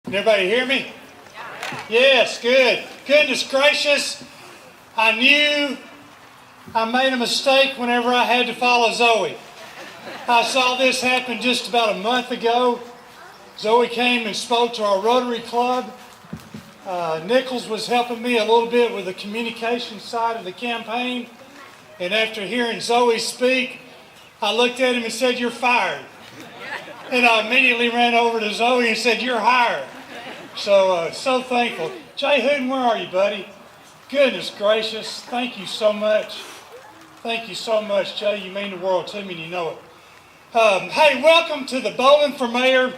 Can everybody hear me? Yes, good. Goodness gracious, I knew I made a mistake whenever I had to follow Zoe. I saw this happen just about a month ago. Zoe came and spoke to our Rotary Club. Nichols was helping me a little bit with the communication side of the campaign. And after hearing Zoe speak, I looked at him and said, "You're fired." And I immediately ran over to Zoe and said, "You're hired." So thankful. Jay Hooten, where are you, buddy? Goodness gracious, thank you so much. Thank you so much, Jay. You mean the world to me and you know it. Hey, welcome to the Bowling for Mayor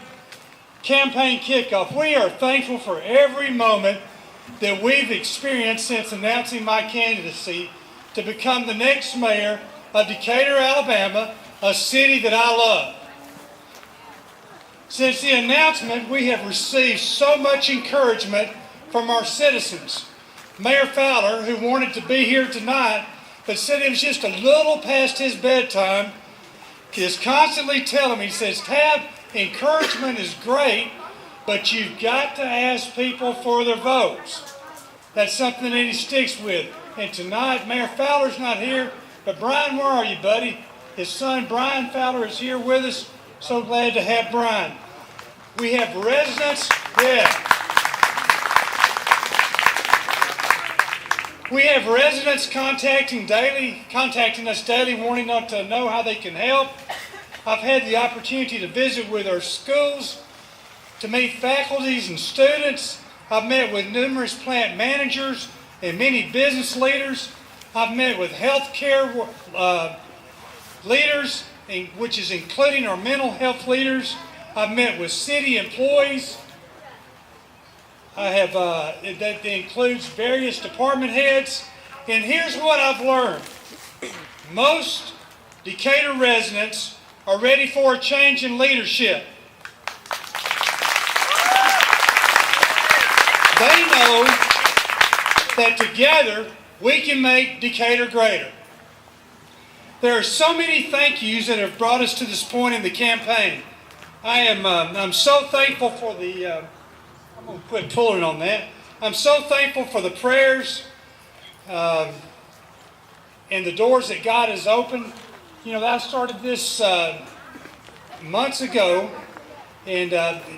campaign kickoff. We are thankful for every moment that we've experienced since announcing my candidacy to become the next mayor of Decatur, Alabama, a city that I love. Since the announcement, we have received so much encouragement from our citizens. Mayor Fowler, who wanted to be here tonight, but said it was just a little past his bedtime, is constantly telling me, he says, "Tab, encouragement is great, but you've got to ask people for their votes." That's something that he sticks with. And tonight, Mayor Fowler's not here, but Brian, where are you, buddy? His son, Brian Fowler, is here with us. So glad to have Brian. We have residents, We have residents contacting us daily, wanting to know how they can help. I've had the opportunity to visit with our schools, to meet faculties and students. I've met with numerous plant managers and many business leaders. I've met with healthcare leaders, which is including our mental health leaders. I've met with city employees. That includes various department heads. And here's what I've learned. Most Decatur residents are ready for a change in leadership. They know that together we can make Decatur greater. There are so many thank yous that have brought us to this point in the campaign. I'm so thankful for I'm going to quit pulling on that. I'm so thankful for the prayers and the doors that God has opened. You know, I started this months ago and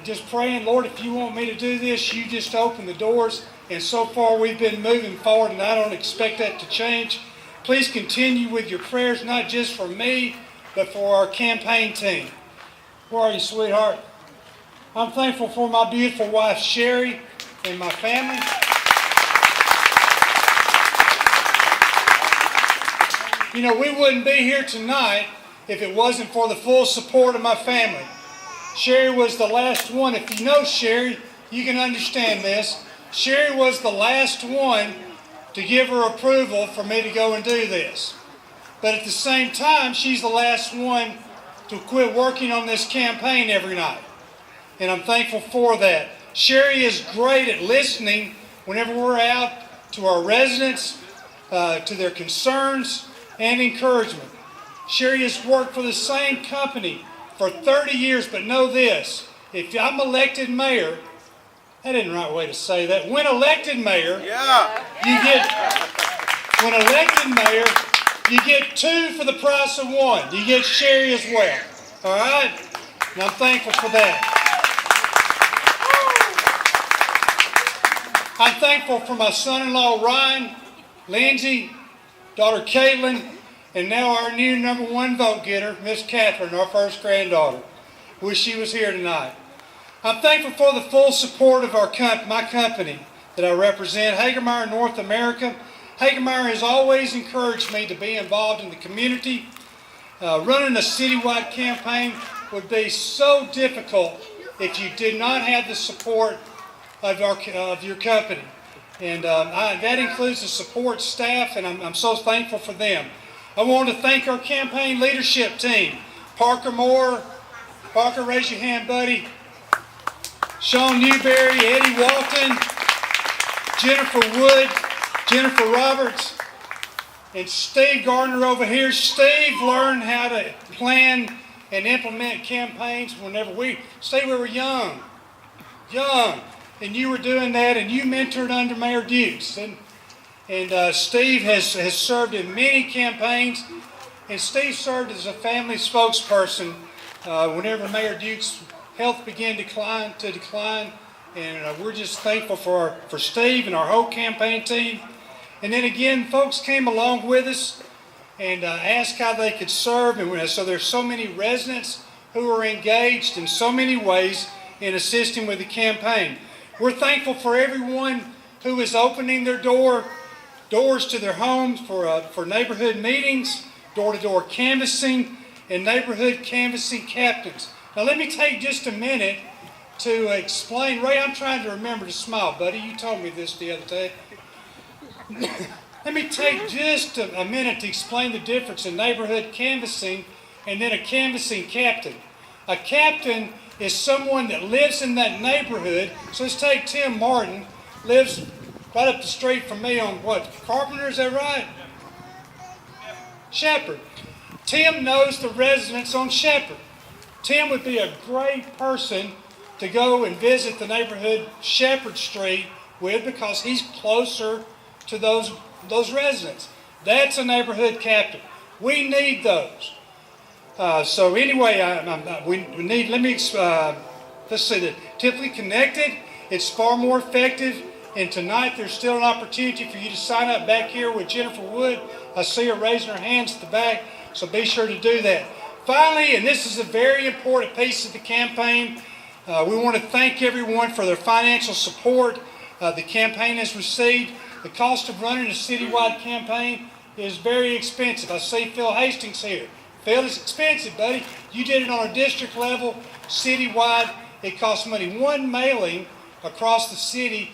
just praying, "Lord, if you want me to do this, you just open the doors." And so far we've been moving forward, and I don't expect that to change. Please continue with your prayers, not just for me, but for our campaign team. Where are you, sweetheart? I'm thankful for my beautiful wife, Sherry, and my family. You know, we wouldn't be here tonight if it wasn't for the full support of my family. Sherry was the last one. If you know Sherry, you can understand this. Sherry was the last one to give her approval for me to go and do this. But at the same time, she's the last one to quit working on this campaign every night. And I'm thankful for that. Sherry is great at listening whenever we're out to our residents, to their concerns and encouragement. Sherry has worked for the same company for 30 years, but know this, if I'm elected mayor, that isn't the right way to say that. When elected mayor, you get two for the price of one. You get Sherry as well. All right? And I'm thankful for that. I'm thankful for my son-in-law, Ryan, Lindsay, daughter Caitlin, and now our new number one vote getter, Miss Catherine, our first granddaughter. Wish she was here tonight. I'm thankful for the full support of my company that I represent, Hagermeyer North America. Hagermeyer has always encouraged me to be involved in the community. Running a citywide campaign would be so difficult if you did not have the support of your company. And that includes the support staff, and I'm so thankful for them. I want to thank our campaign leadership team. Parker Moore. Parker, raise your hand, buddy. Sean Newberry, Eddie Walton, Jennifer Wood, Jennifer Roberts, and Steve Gardner over here. Steve learned how to plan and implement campaigns whenever we were young. young, and you were doing that, and you mentored under Mayor Dukes. And Steve has served in many campaigns, and Steve served as a family spokesperson whenever Mayor Dukes' health began to decline. And we're just thankful for Steve and our whole campaign team. And then again, folks came along with us and asked how they could serve. And so there's so many residents who are engaged in so many ways in assisting with the campaign. We're thankful for everyone who is opening their doors to their homes for neighborhood meetings, door-to-door canvassing, and neighborhood canvassing captains. Now let me take just a minute to explain. Ray, I'm trying to remember to smile, buddy. You told me this the other day. Let me take just a minute to explain the difference in neighborhood canvassing and then a canvassing captain. A captain is someone that lives in that neighborhood. So let's take Tim Martin, lives right up the street from me on what, Carpenter, is that right? Shepherd. Tim knows the residents on Shepherd. Tim would be a great person to go and visit the neighborhood Shepherd Street with because he's closer to those residents. That's a neighborhood captain. We need those. So anyway, we need, let's see, the Typically Connected, it's far more effective. And tonight there's still an opportunity for you to sign up back here with Jennifer Wood. I see her raising her hands at the back, so be sure to do that. Finally, and this is a very important piece of the campaign, we want to thank everyone for their financial support the campaign has received. The cost of running a citywide campaign is very expensive. I see Phil Hastings here. Phil, it's expensive, buddy. You did it on a district level, citywide. It costs money. One mailing across the city,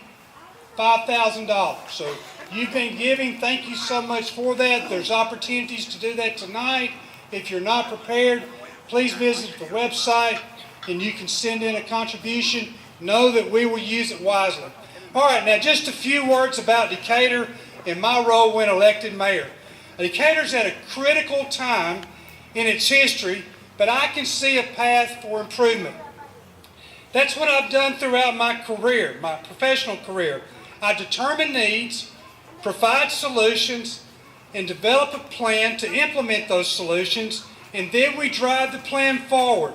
$5,000. So you've been giving. Thank you so much for that. There's opportunities to do that tonight. If you're not prepared, please visit the website and you can send in a contribution. Know that we will use it wisely. All right, now just a few words about Decatur and my role when elected mayor. Decatur's at a critical time in its history, but I can see a path for improvement. That's what I've done throughout my career, my professional career. I determine needs, provide solutions, and develop a plan to implement those solutions, and then we drive the plan forward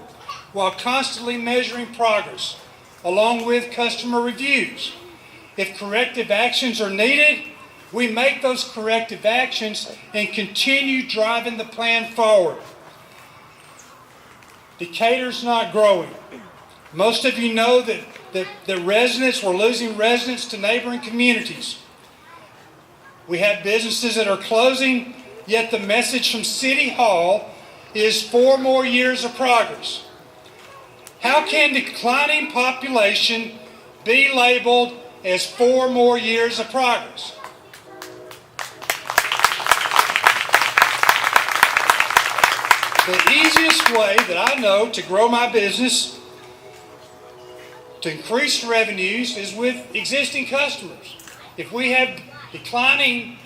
while constantly measuring progress, along with customer reviews. If corrective actions are needed, we make those corrective actions and continue driving the plan forward. Decatur's not growing. Most of you know that we're losing residents to neighboring communities. We have businesses that are closing, yet the message from City Hall is 4 more years of progress. How can declining population be labeled as 4 more years of progress? The easiest way that I know to grow my business, to increase revenues, is with existing customers. If we have declining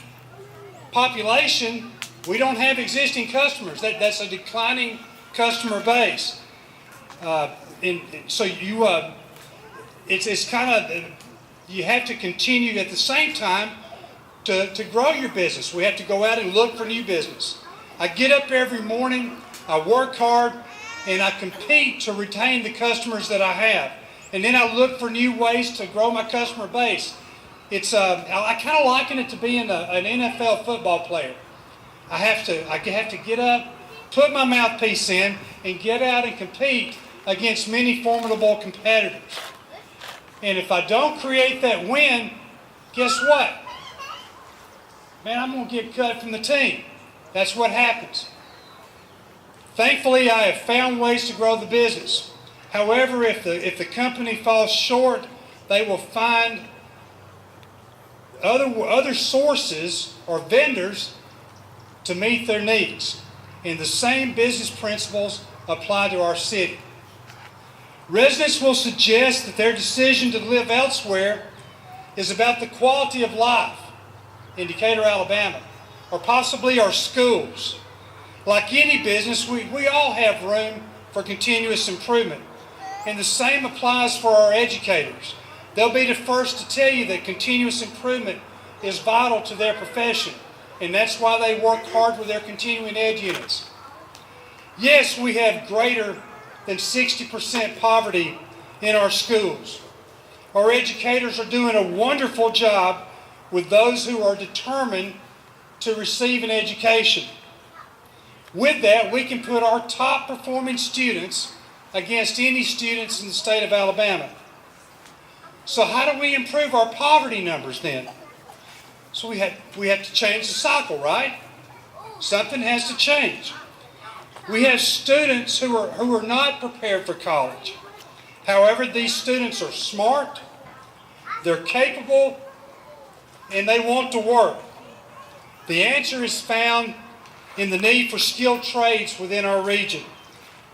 population, we don't have existing customers. That's a declining customer base. So it's kind of, you have to continue at the same time to grow your business. We have to go out and look for new business. I get up every morning, I work hard, and I compete to retain the customers that I have. And then I look for new ways to grow my customer base. I kind of liken it to being an NFL football player. I have to get up, put my mouthpiece in, and get out and compete against many formidable competitors. And if I don't create that win, guess what? Man, I'm going to get cut from the team. That's what happens. Thankfully, I have found ways to grow the business. However, if the company falls short, they will find other sources or vendors to meet their needs. And the same business principles apply to our city. Residents will suggest that their decision to live elsewhere is about the quality of life in Decatur, Alabama, or possibly our schools. Like any business, we all have room for continuous improvement. And the same applies for our educators. They'll be the first to tell you that continuous improvement is vital to their profession, and that's why they work hard with their continuing ed units. Yes, we have greater than 60% poverty in our schools. Our educators are doing a wonderful job with those who are determined to receive an education. With that, we can put our top performing students against any students in the state of Alabama. So how do we improve our poverty numbers then? So we have to change the cycle, right? Something has to change. We have students who are not prepared for college. However, these students are smart, they're capable, and they want to work. The answer is found in the need for skilled trades within our region.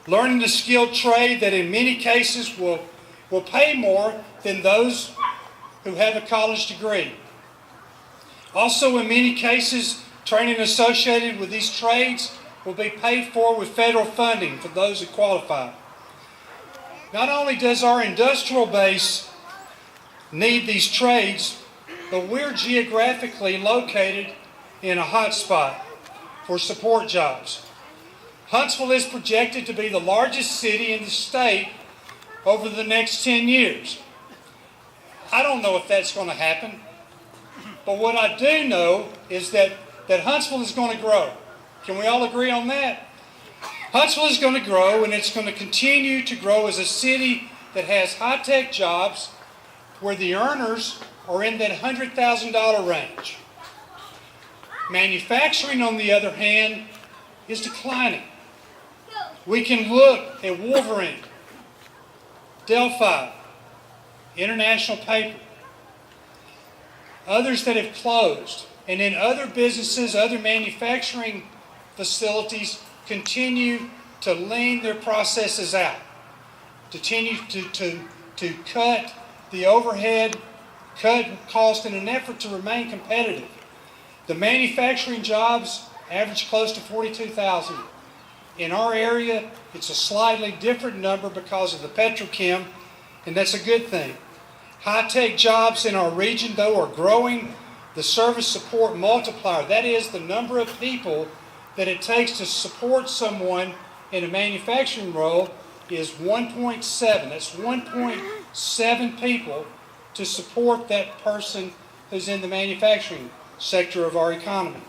Learning the skilled trade that in many cases will pay more than those who have a college degree. Also, in many cases, training associated with these trades will be paid for with federal funding for those who qualify. Not only does our industrial base need these trades, but we're geographically located in a hot spot for support jobs. Huntsville is projected to be the largest city in the state over the next 10 years. I don't know if that's going to happen, but what I do know is that Huntsville is going to grow. Can we all agree on that? Huntsville is going to grow, and it's going to continue to grow as a city that has high-tech jobs where the earners are in that $100,000 range. Manufacturing, on the other hand, is declining. We can look at Wolverine, Delphi, International Paper, others that have closed, and in other businesses, other manufacturing facilities continue to lean their processes out, continue to cut the overhead, cut cost in an effort to remain competitive. The manufacturing jobs average close to 42,000. In our area, it's a slightly different number because of the petrochem, and that's a good thing. High-tech jobs in our region, though, are growing. The service support multiplier, that is the number of people that it takes to support someone in a manufacturing role, is 1.7. That's 1.7 people to support that person who's in the manufacturing sector of our economy.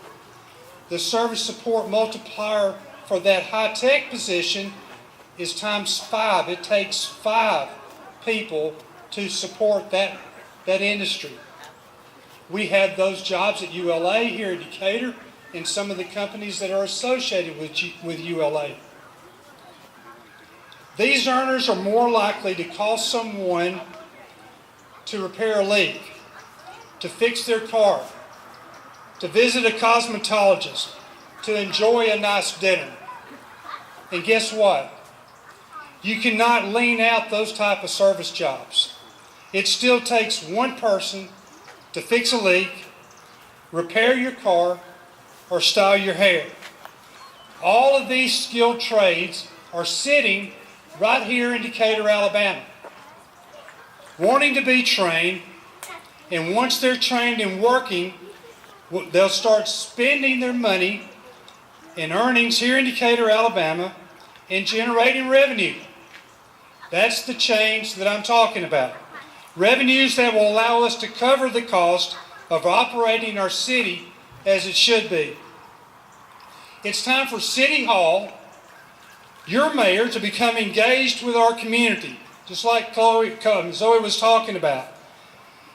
The service support multiplier for that high-tech position is times 5. It takes 5 people to support that industry. We have those jobs at ULA here in Decatur and some of the companies that are associated with ULA. These earners are more likely to call someone to repair a leak, to fix their car, to visit a cosmetologist, to enjoy a nice dinner. And guess what? You cannot lean out those type of service jobs. It still takes one person to fix a leak, repair your car, or style your hair. All of these skilled trades are sitting right here in Decatur, Alabama, wanting to be trained, and once they're trained and working, they'll start spending their money and earnings here in Decatur, Alabama, and generating revenue. That's the change that I'm talking about. Revenues that will allow us to cover the cost of operating our city as it should be. It's time for City Hall, your mayor, to become engaged with our community, just like Zoe was talking about.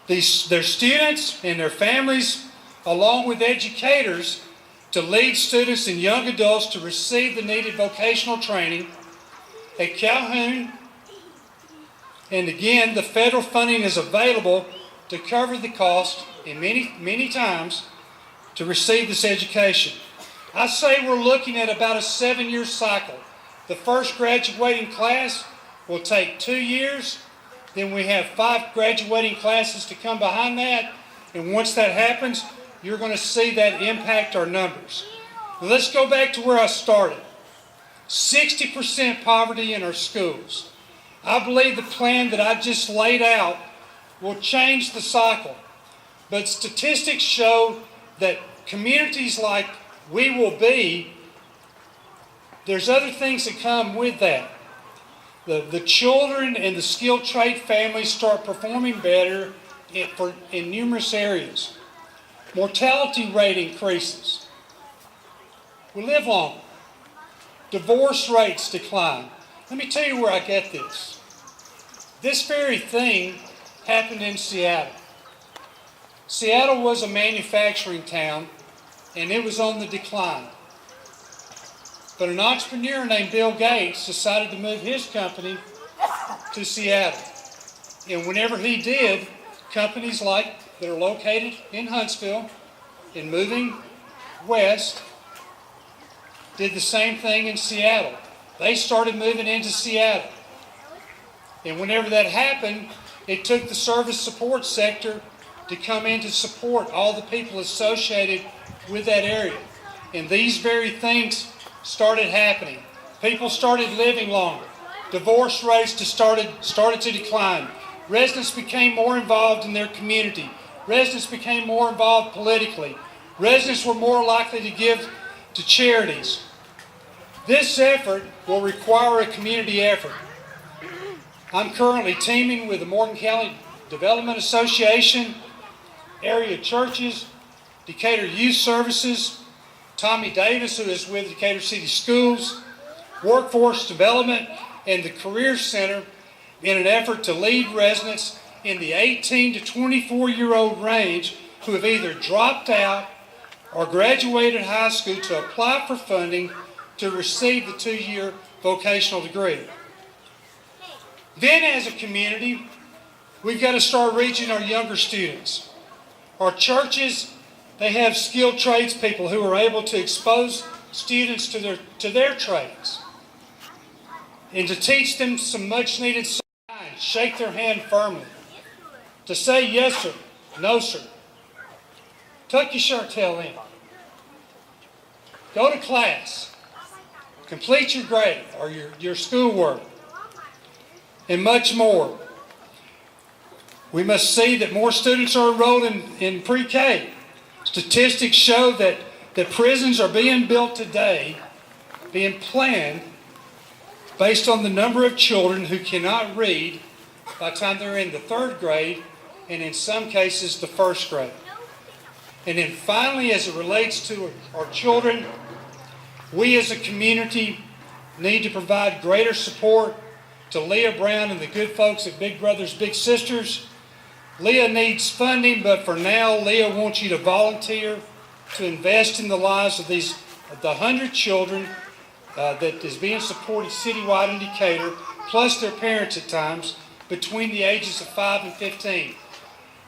Their students and their families, along with educators, to lead students and young adults to receive the needed vocational training at Calhoun. And again, the federal funding is available to cover the cost, and many times, to receive this education. I say we're looking at about a 7-year cycle. The first graduating class will take 2 years. Then we have 5 graduating classes to come behind that. And once that happens, you're going to see that impact our numbers. Now let's go back to where I started. 60% poverty in our schools. I believe the plan that I just laid out will change the cycle. But statistics show that communities like we will be, there's other things that come with that. The children and the skilled trade families start performing better in numerous areas. Mortality rate increases. We live longer. Divorce rates decline. Let me tell you where I get this. This very thing happened in Seattle. Seattle was a manufacturing town, and it was on the decline. But an entrepreneur named Bill Gates decided to move his company to Seattle. And whenever he did, companies like that are located in Huntsville and moving west did the same thing in Seattle. They started moving into Seattle. And whenever that happened, it took the service support sector to come in to support all the people associated with that area. And these very things started happening. People started living longer. Divorce rates started to decline. Residents became more involved in their community. Residents became more involved politically. Residents were more likely to give to charities. This effort will require a community effort. I'm currently teaming with the Morgan County Development Association, area churches, Decatur Youth Services, Tommy Davis, who is with Decatur City Schools, Workforce Development, and the Career Center in an effort to lead residents in the 18 to 24-year-old range who have either dropped out or graduated high school to apply for funding to receive the 2-year vocational degree. Then as a community, we've got to start reaching our younger students. Our churches, they have skilled tradespeople who are able to expose students to their trades and to teach them some much needed signs, shake their hand firmly, to say yes sir, no sir. Tuck your shirt tail in. Go to class. Complete your grade or your schoolwork. And much more. We must see that more students are enrolled in pre-K. Statistics show that prisons are being built today, being planned, based on the number of children who cannot read by the time they're in the 3rd grade, and in some cases the 1st grade. And then finally, as it relates to our children, we as a community need to provide greater support to Leah Brown and the good folks at Big Brothers Big Sisters. Leah needs funding, but for now, Leah wants you to volunteer to invest in the lives of the 100 children that is being supported citywide in Decatur, plus their parents at times, between the ages of 5 and 15.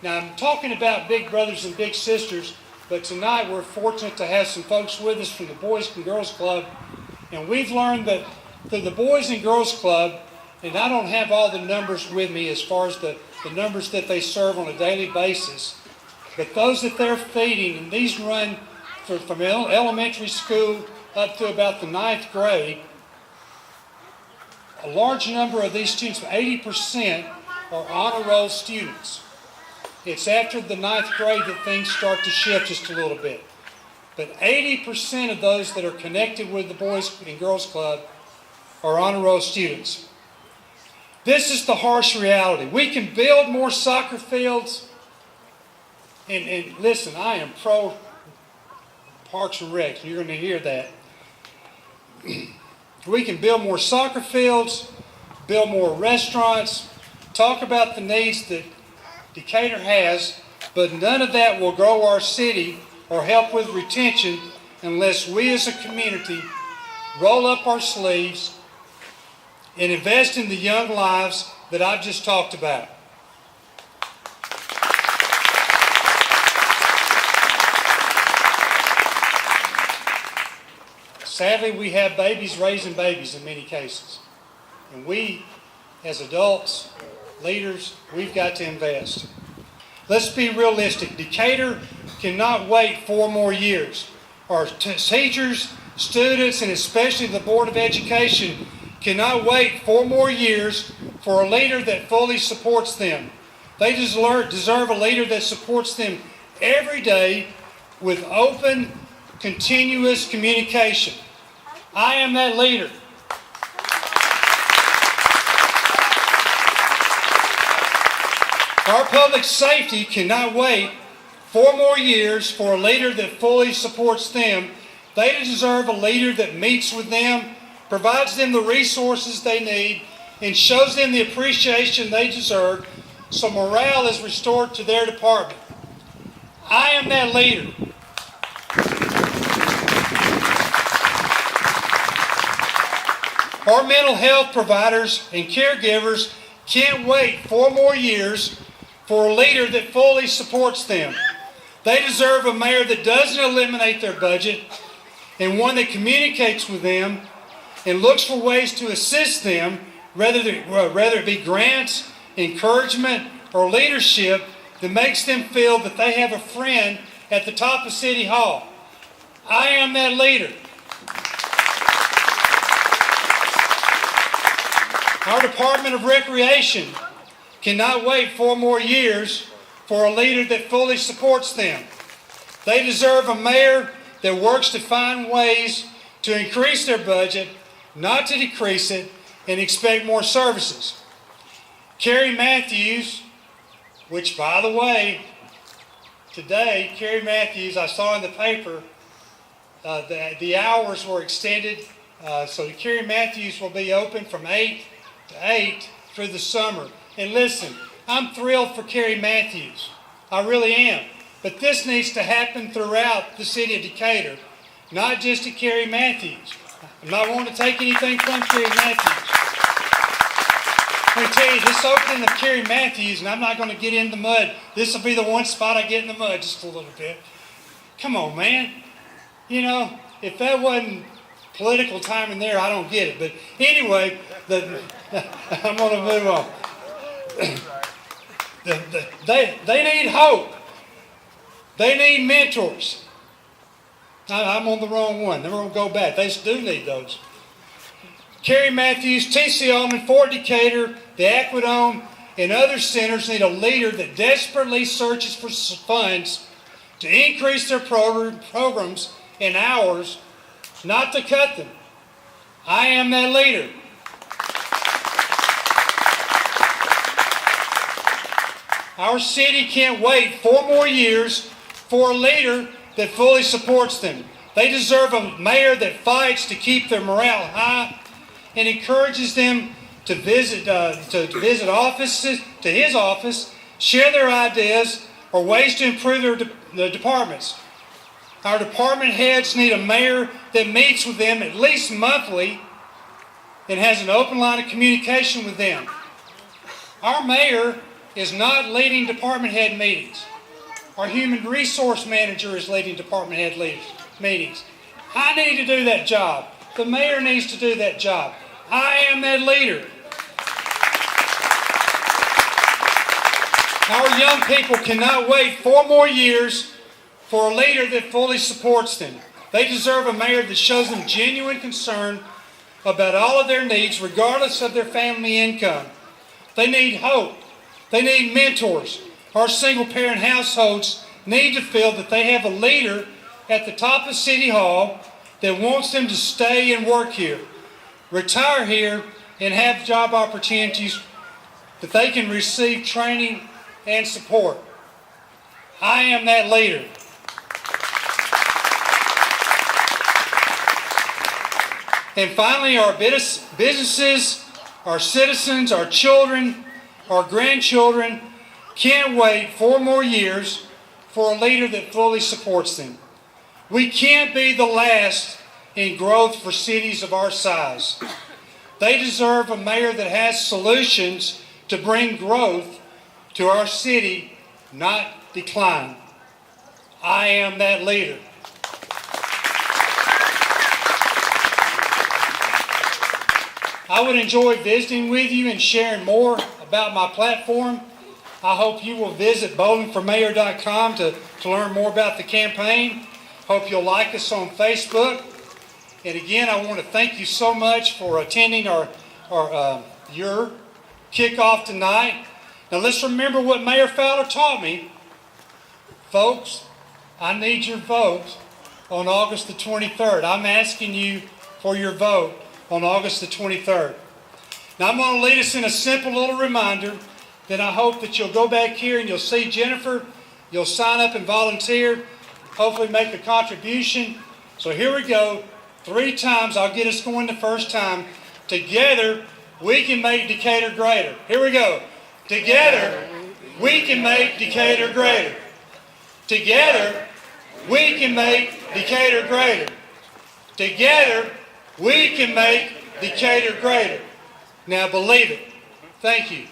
Now, I'm talking about Big Brothers and Big Sisters, but tonight we're fortunate to have some folks with us from the Boys and Girls Club, and we've learned that through the Boys and Girls Club, and I don't have all the numbers with me as far as the numbers that they serve on a daily basis, but those that they're feeding, and these run from elementary school up to about the 9th grade, a large number of these students, 80%, are honor roll students. It's after the 9th grade that things start to shift just a little bit. But 80% of those that are connected with the Boys and Girls Club are honor roll students. This is the harsh reality. We can build more soccer fields. And listen, I am pro Parks and Rec. You're going to hear that. We can build more soccer fields, build more restaurants, talk about the needs that Decatur has, but none of that will grow our city or help with retention unless we as a community roll up our sleeves and invest in the young lives that I've just talked about. Sadly, we have babies raising babies in many cases. And we, as adults, leaders, we've got to invest. Let's be realistic. Decatur cannot wait 4 more years. Our teachers, students, and especially the Board of Education cannot wait 4 more years for a leader that fully supports them. They deserve a leader that supports them every day with open, continuous communication. I am that leader. Our public safety cannot wait 4 more years for a leader that fully supports them. They deserve a leader that meets with them, provides them the resources they need, and shows them the appreciation they deserve so morale is restored to their department. I am that leader. Our mental health providers and caregivers can't wait 4 more years for a leader that fully supports them. They deserve a mayor that doesn't eliminate their budget and one that communicates with them and looks for ways to assist them, whether it be grants, encouragement, or leadership that makes them feel that they have a friend at the top of City Hall. I am that leader. Our Department of Recreation cannot wait 4 more years for a leader that fully supports them. They deserve a mayor that works to find ways to increase their budget, not to decrease it, and expect more services. Carrie Matthews, which by the way, today, Carrie Matthews, I saw in the paper, the hours were extended, so Carrie Matthews will be open from 8 to 8 through the summer. And listen, I'm thrilled for Carrie Matthews. I really am. But this needs to happen throughout the city of Decatur, not just at Carrie Matthews. I'm not wanting to take anything from Carrie Matthews. Let me tell you, this opening of Carrie Matthews, and I'm not going to get in the mud. This will be the one spot I get in the mud just a little bit. Come on, man. You know, if that wasn't political time in there, I don't get it. But anyway, I'm going to move on. They need hope. They need mentors. I'm on the wrong one. Then we're going to go back. They do need those. Carrie Matthews, T.C. Allman, Fort Decatur, the Aquadome, and other centers need a leader that desperately searches for funds to increase their programs and hours, not to cut them. I am that leader. Our city can't wait 4 more years for a leader that fully supports them. They deserve a mayor that fights to keep their morale high and encourages them to visit offices, to his office, share their ideas or ways to improve their departments. Our department heads need a mayor that meets with them at least monthly and has an open line of communication with them. Our mayor is not leading department head meetings. Our human resource manager is leading department head meetings. I need to do that job. The mayor needs to do that job. I am that leader. Our young people cannot wait 4 more years for a leader that fully supports them. They deserve a mayor that shows them genuine concern about all of their needs, regardless of their family income. They need hope. They need mentors. Our single-parent households need to feel that they have a leader at the top of City Hall that wants them to stay and work here, retire here, and have job opportunities that they can receive training and support. I am that leader. And finally, our businesses, our citizens, our children, our grandchildren can't wait 4 more years for a leader that fully supports them. We can't be the last in growth for cities of our size. They deserve a mayor that has solutions to bring growth to our city, not decline. I am that leader. I would enjoy visiting with you and sharing more about my platform. I hope you will visit bowlingformayor.com to learn more about the campaign. Hope you'll like us on Facebook. And again, I want to thank you so much for attending your Kickoff tonight. Now let's remember what Mayor Fowler taught me. Folks, I need your vote on August the 23rd. I'm asking you for your vote on August the 23rd. Now I'm going to lead us in a simple little reminder. Then I hope that you'll go back here and you'll see Jennifer. You'll sign up and volunteer. Hopefully make a contribution. So here we go. 3 times. I'll get us going the first time. Together, we can make Decatur greater. Here we go. Together, we can make Decatur greater. Together, we can make Decatur greater. Together, we can make Decatur greater. Now believe it. Thank you.